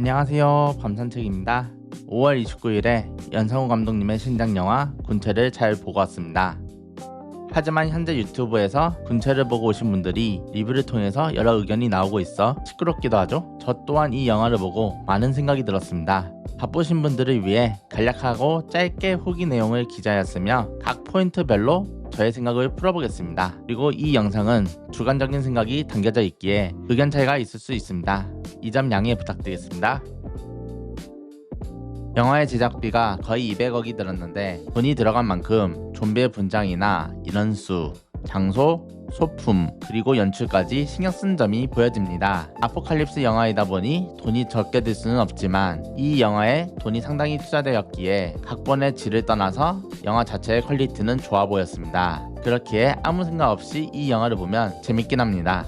안녕하세요. 밤산책입니다. 5월 29일에 연상호 감독님의 신작 영화 군체를 잘 보고 왔습니다. 하지만 현재 유튜브에서 군체를 보고 오신 분들이 리뷰를 통해서 여러 의견이 나오고 있어 시끄럽기도 하죠. 저 또한 이 영화를 보고 많은 생각이 들었습니다. 바쁘신 분들을 위해 간략하고 짧게 후기 내용을 기재하였으며 각 포인트별로 저의 생각을 풀어보겠습니다. 그리고 이 영상은 주관적인 생각이 담겨져 있기에 의견 차이가 있을 수 있습니다. 이 점 양해 부탁드리겠습니다. 영화의 제작비가 거의 200억이 들었는데 돈이 들어간 만큼 좀비의 분장이나 인원수, 장소, 소품, 그리고 연출까지 신경 쓴 점이 보여집니다. 아포칼립스 영화이다 보니 돈이 적게 들 수는 없지만 이 영화에 돈이 상당히 투자되었기에 각본의 질을 떠나서 영화 자체의 퀄리티는 좋아 보였습니다. 그렇기에 아무 생각 없이 이 영화를 보면 재밌긴 합니다.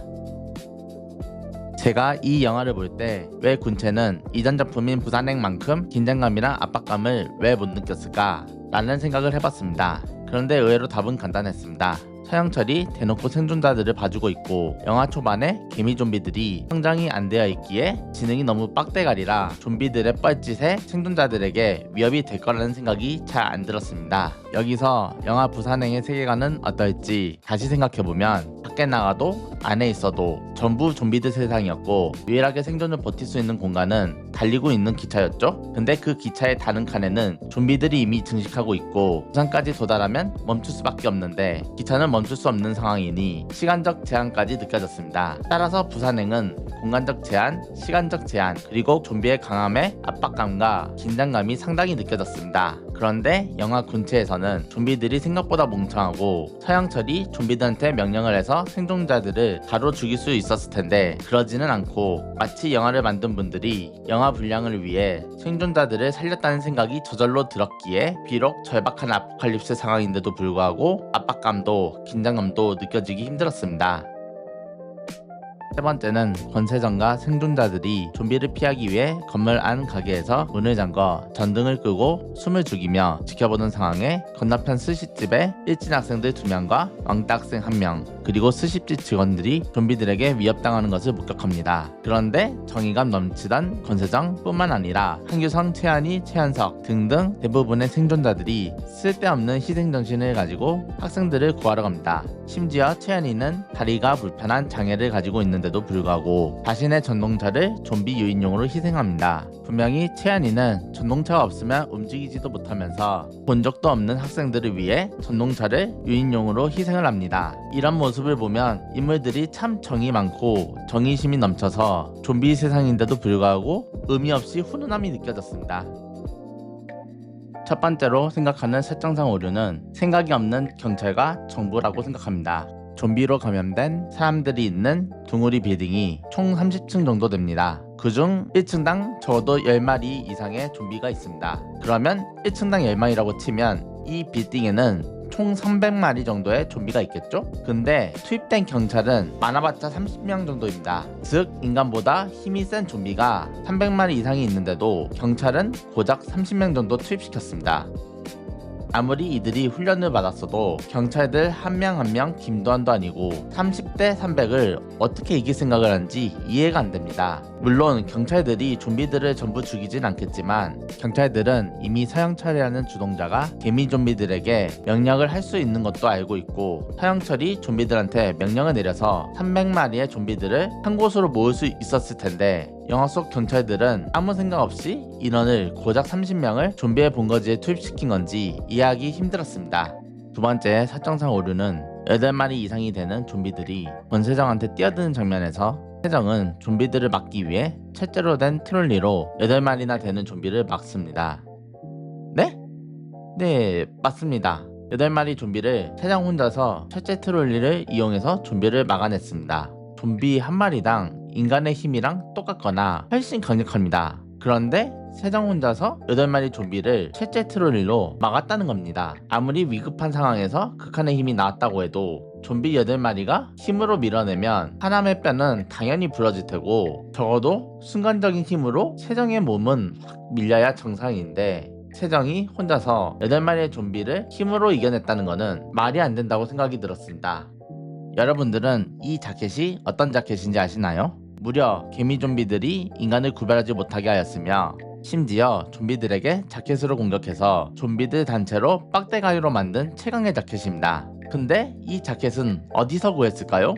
제가 이 영화를 볼 때 왜 군체는 이전 작품인 부산행만큼 긴장감이랑 압박감을 왜 못 느꼈을까? 라는 생각을 해봤습니다. 그런데 의외로 답은 간단했습니다. 서영철이 대놓고 생존자들을 봐주고 있고 영화 초반에 개미 좀비들이 성장이 안 되어 있기에 지능이 너무 빡대가리라 좀비들의 뻘짓에 생존자들에게 위협이 될 거라는 생각이 잘 안 들었습니다. 여기서 영화 부산행의 세계관은 어떨지 다시 생각해보면 밖에 나가도 안에 있어도 전부 좀비들 세상이었고 유일하게 생존을 버틸 수 있는 공간은 달리고 있는 기차였죠. 근데 그 기차의 다른 칸에는 좀비들이 이미 증식하고 있고 부산까지 도달하면 멈출 수밖에 없는데 기차는 멈출 수 없는 상황이니 시간적 제한까지 느껴졌습니다. 따라서 부산행은 공간적 제한, 시간적 제한, 그리고 좀비의 강함에 압박감과 긴장감이 상당히 느껴졌습니다. 그런데 영화 군체에서는 좀비들이 생각보다 멍청하고 서영철이 좀비들한테 명령을 해서 생존자들을 바로 죽일 수 있었을 텐데 그러지는 않고 마치 영화를 만든 분들이 영화 분량을 위해 생존자들을 살렸다는 생각이 저절로 들었기에 비록 절박한 아포칼립스 상황인데도 불구하고 압박감도 긴장감도 느껴지기 힘들었습니다. 세 번째는 권세정과 생존자들이 좀비를 피하기 위해 건물 안 가게에서 문을 잠궈 전등을 끄고 숨을 죽이며 지켜보는 상황에 건너편 스시집에 일진 학생들 2명과 왕따 학생 1명 그리고 스시집 직원들이 좀비들에게 위협당하는 것을 목격합니다. 그런데 정의감 넘치던 권세정 뿐만 아니라 한규성, 최한희, 최한석 등등 대부분의 생존자들이 쓸데없는 희생정신을 가지고 학생들을 구하러 갑니다. 심지어 최한희는 다리가 불편한 장애를 가지고 있는데도 불구하고 자신의 전동차를 좀비 유인용으로 희생합니다. 분명히 최한희는 전동차가 없으면 움직이지도 못하면서 본 적도 없는 학생들을 위해 전동차를 유인용으로 희생을 합니다. 이런 모습을 보면 인물들이 참 정이 많고 정의심이 넘쳐서 좀비 세상인데도 불구하고 의미 없이 훈훈함이 느껴졌습니다. 첫 번째로 생각하는 설정상 오류는 생각이 없는 경찰과 정부라고 생각합니다. 좀비로 감염된 사람들이 있는 둥우리 빌딩이 총 30층 정도 됩니다. 그중 1층당 적어도 10마리 이상의 좀비가 있습니다. 그러면 1층당 10마리라고 치면 이 빌딩에는 총 300마리 정도의 좀비가 있겠죠? 근데 투입된 경찰은 많아봤자 30명 정도입니다. 즉 인간보다 힘이 센 좀비가 300마리 이상이 있는데도 경찰은 고작 30명 정도 투입시켰습니다. 아무리 이들이 훈련을 받았어도 경찰들 한 명 한 명 김도한도 아니고 30대 300을 어떻게 이길 생각을 하는지 이해가 안 됩니다. 물론 경찰들이 좀비들을 전부 죽이진 않겠지만 경찰들은 이미 서영철이라는 주동자가 개미 좀비들에게 명령을 할 수 있는 것도 알고 있고 서영철이 좀비들한테 명령을 내려서 300마리의 좀비들을 한 곳으로 모을 수 있었을 텐데 영화 속 경찰들은 아무 생각 없이 인원을 고작 30명을 좀비의 본거지에 투입시킨 건지 이해하기 힘들었습니다. 두 번째 설정상 오류는 8마리 이상이 되는 좀비들이 권세정한테 뛰어드는 장면에서 세정은 좀비들을 막기 위해 철제로 된 트롤리로 8마리나 되는 좀비를 막습니다. 네? 네, 맞습니다. 8마리 좀비를 세정 혼자서 철제 트롤리를 이용해서 좀비를 막아냈습니다. 좀비 한 마리당 인간의 힘이랑 똑같거나 훨씬 강력합니다. 그런데 세정 혼자서 8마리 좀비를 철제 트롤리로 막았다는 겁니다. 아무리 위급한 상황에서 극한의 힘이 나왔다고 해도 좀비 8마리가 힘으로 밀어내면 하남의 뼈는 당연히 부러질 테고 적어도 순간적인 힘으로 세정의 몸은 확 밀려야 정상인데 세정이 혼자서 8마리의 좀비를 힘으로 이겨냈다는 것은 말이 안 된다고 생각이 들었습니다. 여러분들은 이 자켓이 어떤 자켓인지 아시나요? 무려 개미 좀비들이 인간을 구별하지 못하게 하였으며 심지어 좀비들에게 자켓으로 공격해서 좀비들 단체로 빡대가리로 만든 최강의 자켓입니다. 근데 이 자켓은 어디서 구했을까요?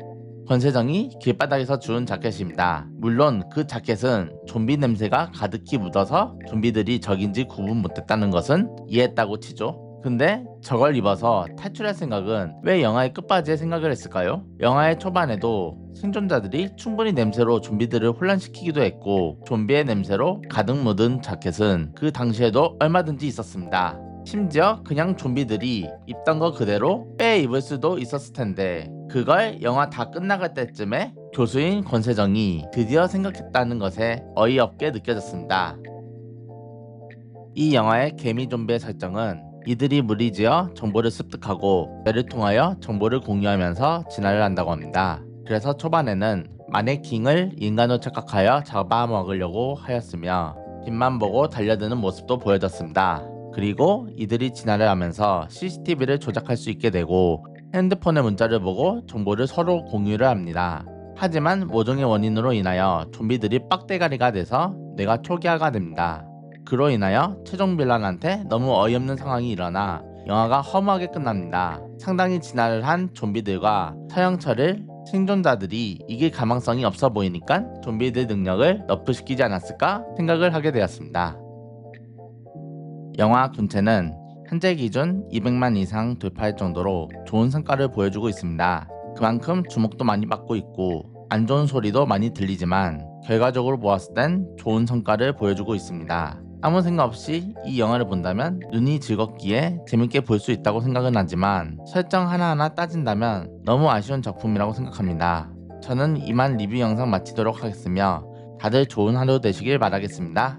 권세정이 길바닥에서 주운 자켓입니다. 물론 그 자켓은 좀비 냄새가 가득히 묻어서 좀비들이 적인지 구분 못했다는 것은 이해했다고 치죠. 근데 저걸 입어서 탈출할 생각은 왜 영화의 끝바지에 생각을 했을까요? 영화의 초반에도 생존자들이 충분히 냄새로 좀비들을 혼란시키기도 했고 좀비의 냄새로 가득 묻은 자켓은 그 당시에도 얼마든지 있었습니다. 심지어 그냥 좀비들이 입던 거 그대로 빼 입을 수도 있었을 텐데 그걸 영화 다 끝나갈 때쯤에 교수인 권세정이 드디어 생각했다는 것에 어이없게 느껴졌습니다. 이 영화의 개미 좀비의 설정은 이들이 무리지어 정보를 습득하고 뇌를 통하여 정보를 공유하면서 진화를 한다고 합니다. 그래서 초반에는 마네킹을 인간으로 착각하여 잡아먹으려고 하였으며 빛만 보고 달려드는 모습도 보여졌습니다. 그리고 이들이 진화를 하면서 CCTV를 조작할 수 있게 되고 핸드폰의 문자를 보고 정보를 서로 공유를 합니다. 하지만 모종의 원인으로 인하여 좀비들이 빡대가리가 돼서 뇌가 초기화가 됩니다. 그로 인하여 최종 빌런한테 너무 어이없는 상황이 일어나 영화가 허무하게 끝납니다. 상당히 진화를 한 좀비들과 서영철을 생존자들이 이길 가망성이 없어 보이니까 좀비들 능력을 너프시키지 않았을까 생각을 하게 되었습니다. 영화 군체는 현재 기준 200만 이상 돌파할 정도로 좋은 성과를 보여주고 있습니다. 그만큼 주목도 많이 받고 있고 안 좋은 소리도 많이 들리지만 결과적으로 보았을 땐 좋은 성과를 보여주고 있습니다. 아무 생각 없이 이 영화를 본다면 눈이 즐겁기에 재밌게 볼 수 있다고 생각은 하지만 설정 하나하나 따진다면 너무 아쉬운 작품이라고 생각합니다. 저는 이만 리뷰 영상 마치도록 하겠으며 다들 좋은 하루 되시길 바라겠습니다.